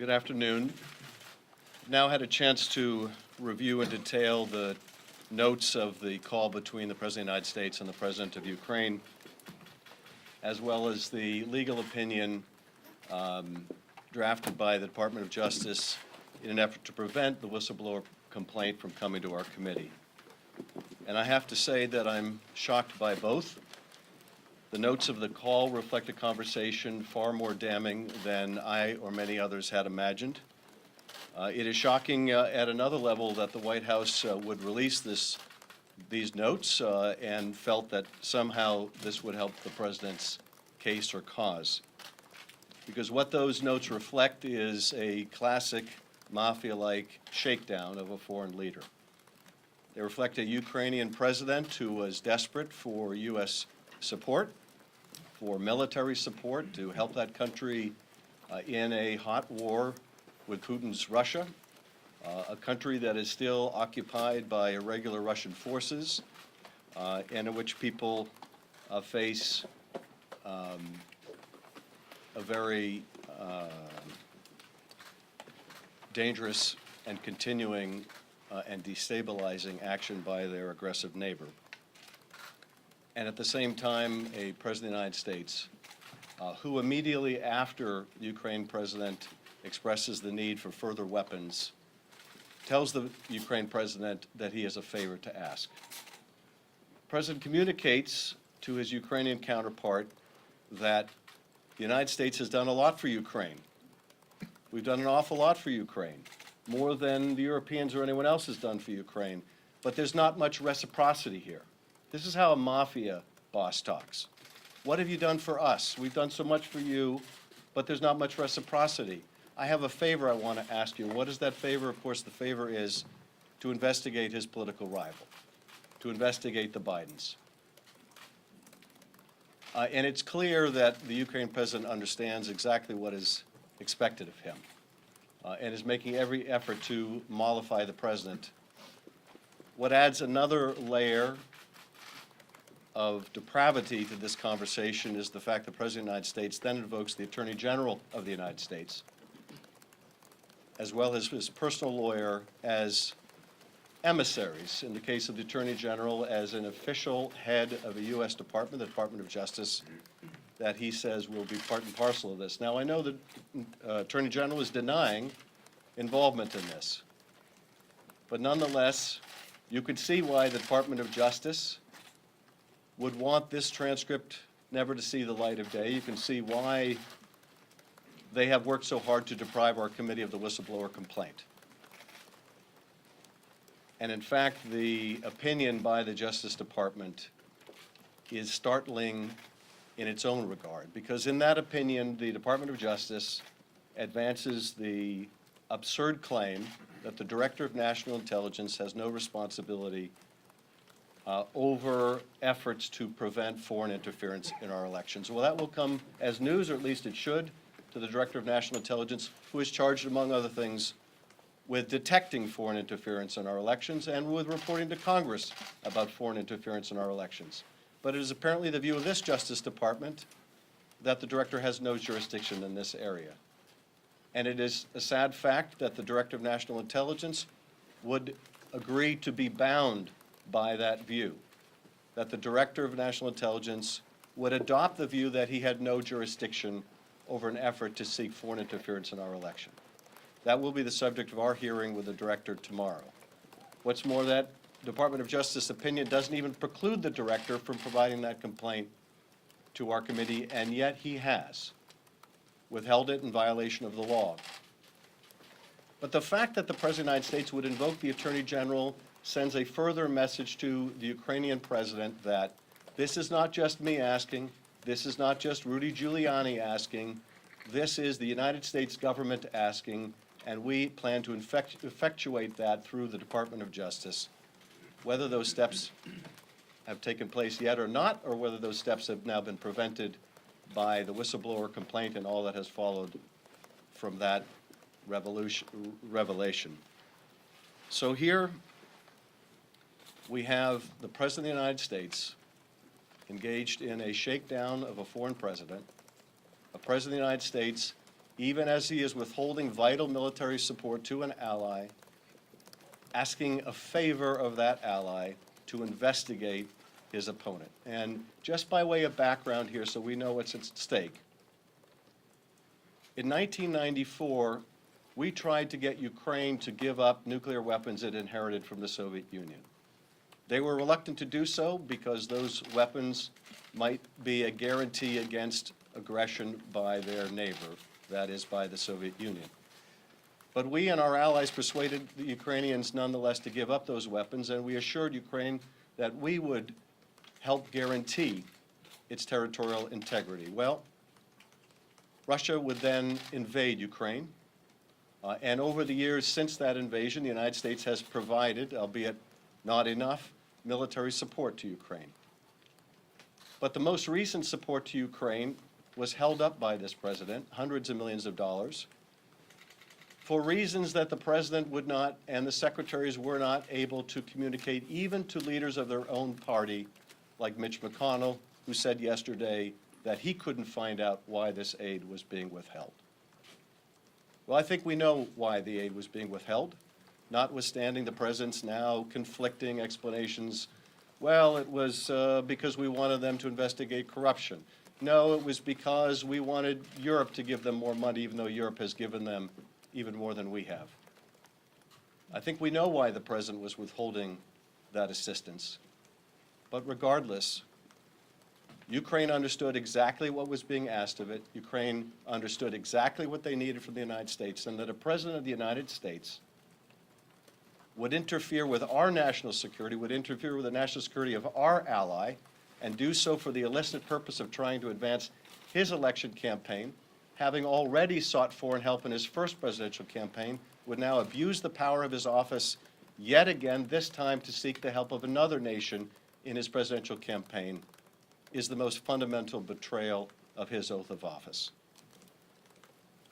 Good afternoon. Now had a chance to review in detail the notes of the call between the President of the United States and the President of Ukraine, as well as the legal opinion drafted by the Department of Justice in an effort to prevent the whistleblower complaint from coming to our committee. And I have to say that I'm shocked by both. The notes of the call reflect a conversation far more damning than I or many others had imagined. It is shocking at another level that the White House would release these notes and felt that somehow this would help the President's case or cause. Because what those notes reflect is a classic Mafia-like shakedown of a foreign leader. They reflect a Ukrainian president who was desperate for U.S. support, for military support to help that country in a hot war with Putin's Russia, a country that is still occupied by irregular Russian forces and in which people face a very dangerous and continuing and destabilizing action by their aggressive neighbor. And at the same time, a President of the United States who immediately after the Ukraine president expresses the need for further weapons, tells the Ukraine president that he has a favor to ask. The president communicates to his Ukrainian counterpart that the United States has done a lot for Ukraine. We've done an awful lot for Ukraine, more than the Europeans or anyone else has done for Ukraine, but there's not much reciprocity here. This is how a mafia boss talks. What have you done for us? We've done so much for you, but there's not much reciprocity. I have a favor I want to ask you. What is that favor? Of course, the favor is to investigate his political rival, to investigate the Bidens. And it's clear that the Ukraine president understands exactly what is expected of him and is making every effort to mollify the president. What adds another layer of depravity to this conversation is the fact that the President of the United States then invokes the Attorney General of the United States, as well as his personal lawyer, as emissaries, in the case of the Attorney General, as an official head of a U.S. department, the Department of Justice, that he says will be part and parcel of this. Now, I know the Attorney General is denying involvement in this, but nonetheless, you could see why the Department of Justice would want this transcript never to see the light of day. You can see why they have worked so hard to deprive our committee of the whistleblower complaint. And in fact, the opinion by the Justice Department is startling in its own regard, because in that opinion, the Department of Justice advances the absurd claim that the Director of National Intelligence has no responsibility over efforts to prevent foreign interference in our elections. Well, that will come as news, or at least it should, to the Director of National Intelligence, who is charged, among other things, with detecting foreign interference in our elections and with reporting to Congress about foreign interference in our elections. But it is apparently the view of this Justice Department that the Director has no jurisdiction in this area. And it is a sad fact that the Director of National Intelligence would agree to be bound by that view, that the Director of National Intelligence would adopt the view that he had no jurisdiction over an effort to seek foreign interference in our election. That will be the subject of our hearing with the Director tomorrow. What's more, that Department of Justice opinion doesn't even preclude the Director from providing that complaint to our committee, and yet he has withheld it in violation of the law. But the fact that the President of the United States would invoke the Attorney General sends a further message to the Ukrainian president that this is not just me asking, this is not just Rudy Giuliani asking, this is the United States government asking, and we plan to effectuate that through the Department of Justice. Whether those steps have taken place yet or not, or whether those steps have now been prevented by the whistleblower complaint and all that has followed from that revelation. So here we have the President of the United States engaged in a shakedown of a foreign president, a President of the United States even as he is withholding vital military support to an ally, asking a favor of that ally to investigate his opponent. And just by way of background here, so we know what's at stake, in 1994, we tried to get Ukraine to give up nuclear weapons it inherited from the Soviet Union. They were reluctant to do so because those weapons might be a guarantee against aggression by their neighbor, that is, by the Soviet Union. But we and our allies persuaded the Ukrainians nonetheless to give up those weapons, and we assured Ukraine that we would help guarantee its territorial integrity. Well, Russia would then invade Ukraine, and over the years since that invasion, the United States has provided, albeit not enough, military support to Ukraine. But the most recent support to Ukraine was held up by this president, hundreds of millions of dollars, for reasons that the president would not and the secretaries were not able to communicate even to leaders of their own party, like Mitch McConnell, who said yesterday that he couldn't find out why this aid was being withheld. Well, I think we know why the aid was being withheld, notwithstanding the president's now conflicting explanations. Well, it was because we wanted them to investigate corruption. No, it was because we wanted Europe to give them more money, even though Europe has given them even more than we have. I think we know why the president was withholding that assistance. But regardless, Ukraine understood exactly what was being asked of it. Ukraine understood exactly what they needed from the United States, and that a president of the United States would interfere with our national security, would interfere with the national security of our ally, and do so for the illicit purpose of trying to advance his election campaign, having already sought foreign help in his first presidential campaign, would now abuse the power of his office yet again, this time to seek the help of another nation in his presidential campaign, is the most fundamental betrayal of his oath of office.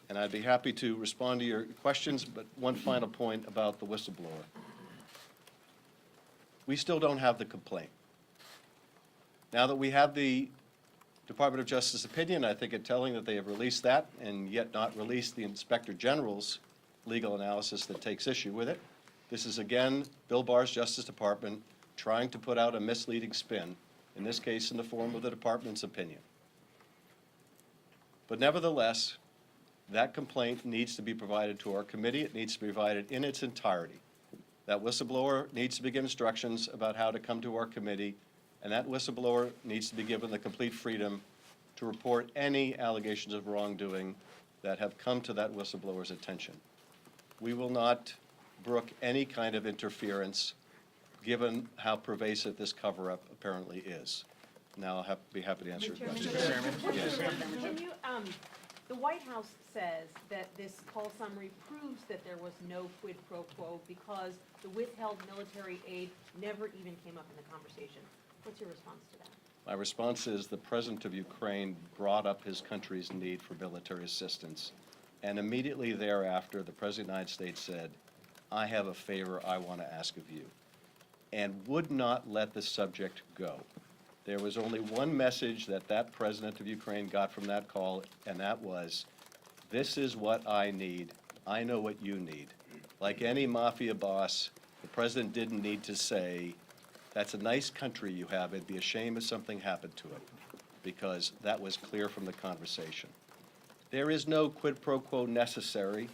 And I'd be happy to respond to your questions, but one final point about the whistleblower. We still don't have the complaint. Now that we have the Department of Justice opinion, I think it telling that they have released that and yet not released the Inspector General's legal analysis that takes issue with it. This is again Bill Barr's Justice Department trying to put out a misleading spin, in this case in the form of the department's opinion. But nevertheless, that complaint needs to be provided to our committee. It needs to be provided in its entirety. That whistleblower needs to be given instructions about how to come to our committee, and that whistleblower needs to be given the complete freedom to report any allegations of wrongdoing that have come to that whistleblower's attention. We will not brook any kind of interference given how pervasive this cover-up apparently is. Now I'll be happy to answer your questions. Yes. Can you, the White House says that this call summary proves that there was no quid pro quo because the withheld military aid never even came up in the conversation. What's your response to that? My response is the President of Ukraine brought up his country's need for military assistance, and immediately thereafter, the President of the United States said, I have a favor I want to ask of you, and would not let the subject go. There was only one message that that President of Ukraine got from that call, and that was, this is what I need. I know what you need. Like any mafia boss, the President didn't need to say, that's a nice country you have. It'd be a shame if something happened to it, because that was clear from the conversation. There is no quid pro quo necessary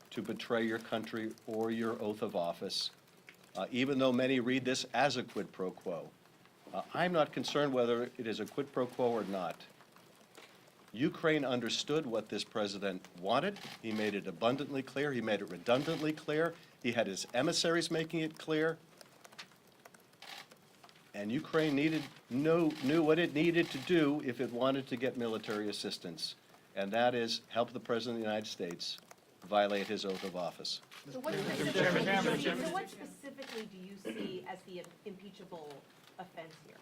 to betray your country or your oath of office, even though many read this as a quid pro quo. I'm not concerned whether it is a quid pro quo or not. Ukraine understood what this president wanted. He made it abundantly clear. He made it redundantly clear. He had his emissaries making it clear. And Ukraine knew what it needed to do if it wanted to get military assistance, and that is help the President of the United States violate his oath of office. So what specifically do you see as the impeachable offense here?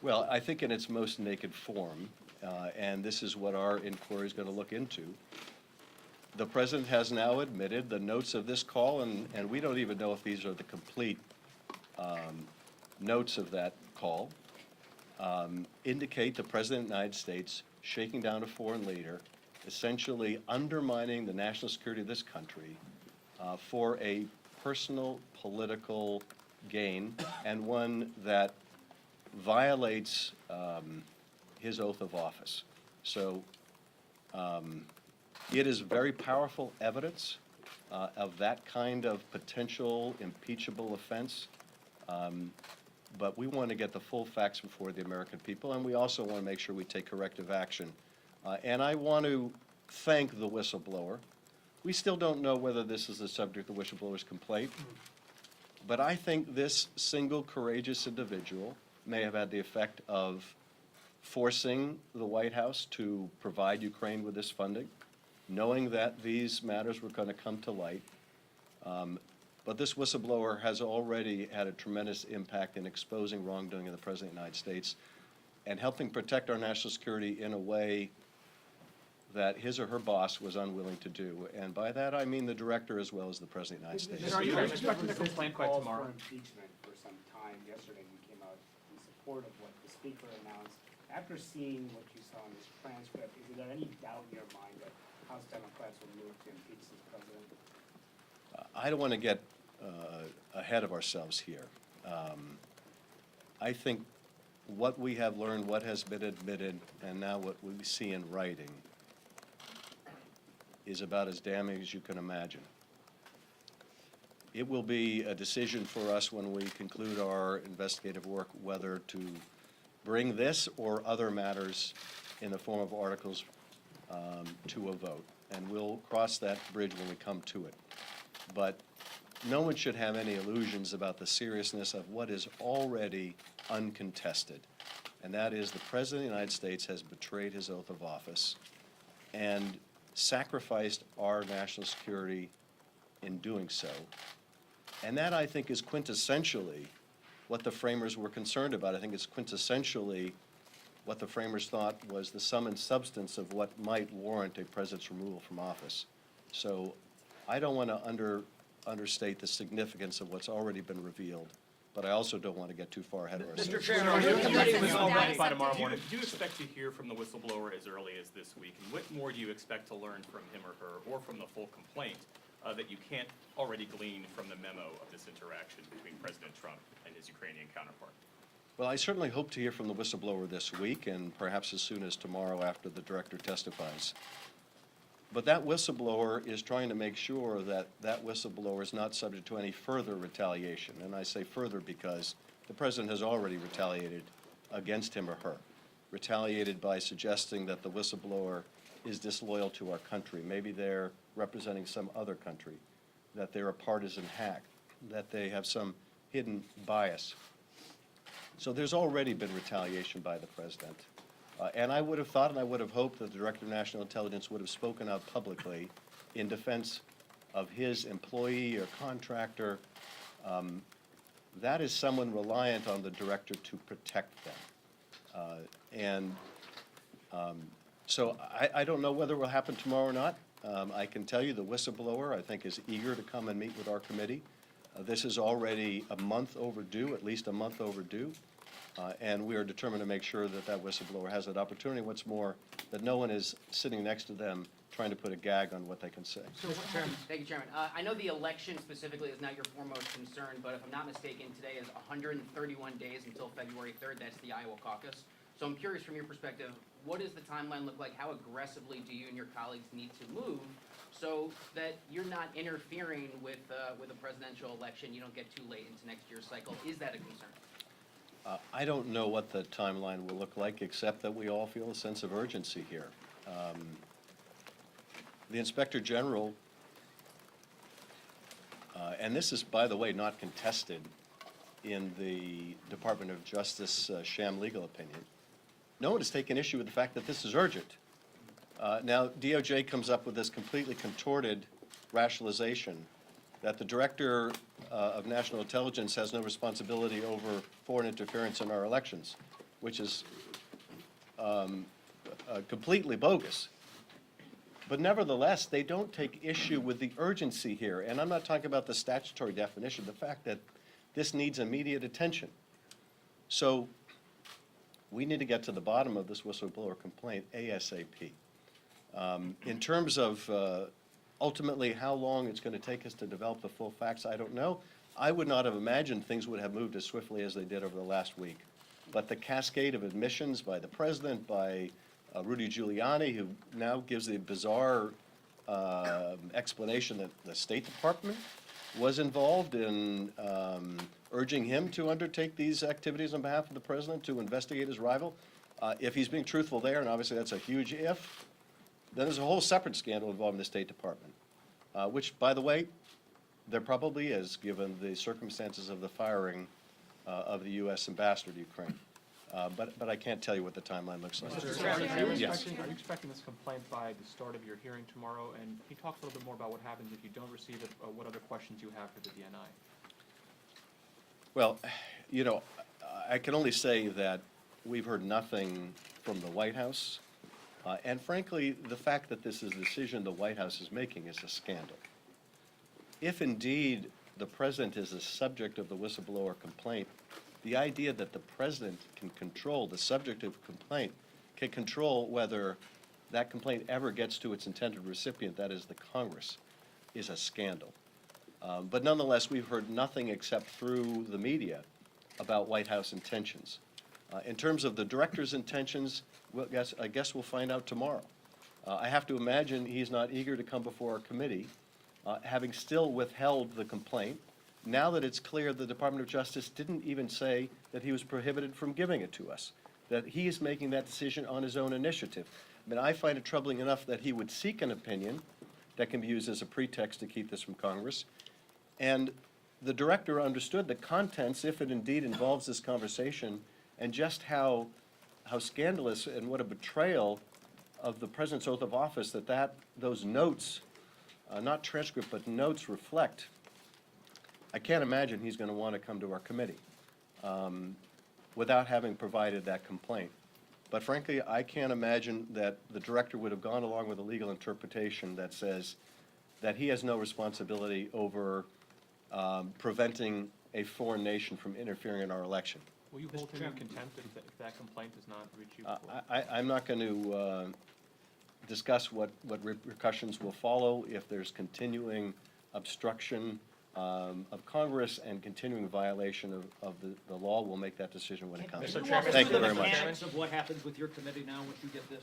Well, I think in its most naked form, and this is what our inquiry is going to look into, the President has now admitted the notes of this call, and we don't even know if these are the complete notes of that call, indicate the President of the United States shaking down a foreign leader essentially undermining the national security of this country for a personal political gain, and one that violates his oath of office. So it is very powerful evidence of that kind of potential impeachable offense. But we want to get the full facts before the American people, and we also want to make sure we take corrective action. And I want to thank the whistleblower. We still don't know whether this is the subject of the whistleblower's complaint, but I think this single courageous individual may have had the effect of forcing the White House to provide Ukraine with this funding, knowing that these matters were going to come to light. But this whistleblower has already had a tremendous impact in exposing wrongdoing of the President of the United States and helping protect our national security in a way that his or her boss was unwilling to do. And by that, I mean the director as well as the President of the United States. Are you expecting a complaint by Calls tomorrow? for impeachment for some time. Yesterday, you came out in support of what the speaker announced. After seeing what you saw in this transcript, is there any doubt in your mind that House Democrats will move to impeach this president? I don't want to get ahead of ourselves here. I think what we have learned, what has been admitted, and now what we see in writing is about as damning as you can imagine. It will be a decision for us when we conclude our investigative work whether to bring this or other matters in the form of articles to a vote. And we'll cross that bridge when we come to it. But no one should have any illusions about the seriousness of what is already uncontested. And that is the President of the United States has betrayed his oath of office and sacrificed our national security in doing so. And that, I think, is quintessentially what the framers were concerned about. I think it's quintessentially what the framers thought was the sum and substance of what might warrant a president's removal from office. So I don't want to understate the significance of what's already been revealed, but I also don't want to get too far ahead of ourselves. Mr. Chairman, are you ready with all that by tomorrow Do you, morning? do you expect to hear from the whistleblower as early as this week? And what more do you expect to learn from him or her, or from the full complaint, that you can't already glean from the memo of this interaction between President Trump and his Ukrainian counterpart? Well, I certainly hope to hear from the whistleblower this week, and perhaps as soon as tomorrow after the director testifies. But that whistleblower is trying to make sure that that whistleblower is not subject to any further retaliation. And I say further because the president has already retaliated against him or her, retaliated by suggesting that the whistleblower is disloyal to our country. Maybe they're representing some other country, that they're a partisan hack, that they have some hidden bias. So there's already been retaliation by the president. And I would have thought and I would have hoped that the Director of National Intelligence would have spoken out publicly in defense of his employee or contractor. That is someone reliant on the director to protect them. So I don't know whether it will happen tomorrow or not. I can tell you the whistleblower, I think, is eager to come and meet with our committee. This is already a month overdue, at least a month overdue. And we are determined to make sure that that whistleblower has that opportunity. What's more, that no one is sitting next to them trying to put a gag on what they can say. So, Chairman, Thank you, Chairman. I know the election specifically is not your foremost concern, but if I'm not mistaken, today is 131 days until February 3rd. That's the Iowa caucus. So I'm curious from your perspective, what does the timeline look like? How aggressively do you and your colleagues need to move so that you're not interfering with a presidential election? You don't get too late into next year's cycle. Is that a concern? I don't know what the timeline will look like, except that we all feel a sense of urgency here. The Inspector General, and this is, by the way, not contested in the Department of Justice sham legal opinion, no one has taken issue with the fact that this is urgent. Now, DOJ comes up with this completely contorted rationalization that the Director of National Intelligence has no responsibility over foreign interference in our elections, which is completely bogus. But nevertheless, they don't take issue with the urgency here. And I'm not talking about the statutory definition, the fact that this needs immediate attention. So we need to get to the bottom of this whistleblower complaint ASAP. In terms of ultimately how long it's going to take us to develop the full facts, I don't know. I would not have imagined things would have moved as swiftly as they did over the last week. But the cascade of admissions by the president, by Rudy Giuliani, who now gives the bizarre explanation that the State Department was involved in urging him to undertake these activities on behalf of the president to investigate his rival. If he's being truthful there, and obviously that's a huge if, then there's a whole separate scandal involving the State Department, which, by the way, there probably is, given the circumstances of the firing of the U.S. ambassador to Ukraine. But I can't tell you what the timeline looks like. Mr. Chairman, are you Yes. expecting this complaint by the start of your hearing tomorrow? And can you talk a little bit more about what happens if you don't receive it, or what other questions you have for the DNI? Well, you know, I can only say that we've heard nothing from the White House. And frankly, the fact that this is a decision the White House is making is a scandal. If indeed the president is the subject of the whistleblower complaint, the idea that the president can control the subject of complaint, can control whether that complaint ever gets to its intended recipient, that is the Congress, is a scandal. But nonetheless, we've heard nothing except through the media about White House intentions. In terms of the director's intentions, I guess we'll find out tomorrow. I have to imagine he's not eager to come before our committee, having still withheld the complaint. Now that it's clear the Department of Justice didn't even say that he was prohibited from giving it to us, that he is making that decision on his own initiative. I mean, I find it troubling enough that he would seek an opinion that can be used as a pretext to keep this from Congress. And the director understood the contents, if it indeed involves this conversation, and just how scandalous and what a betrayal of the president's oath of office that those notes, not transcript, but notes reflect. I can't imagine he's going to want to come to our committee without having provided that complaint. But frankly, I can't imagine that the director would have gone along with a legal interpretation that says that he has no responsibility over preventing a foreign nation from interfering in our election. Will you hold him in contempt if that complaint does not reach you? I'm not going to discuss what repercussions will follow if there's continuing obstruction of Congress and continuing violation of the law. We'll make that decision when it comes. Mr. Chairman, Thank you Mr. very much. Chairman. Mechanics of what happens with your committee now once you get this?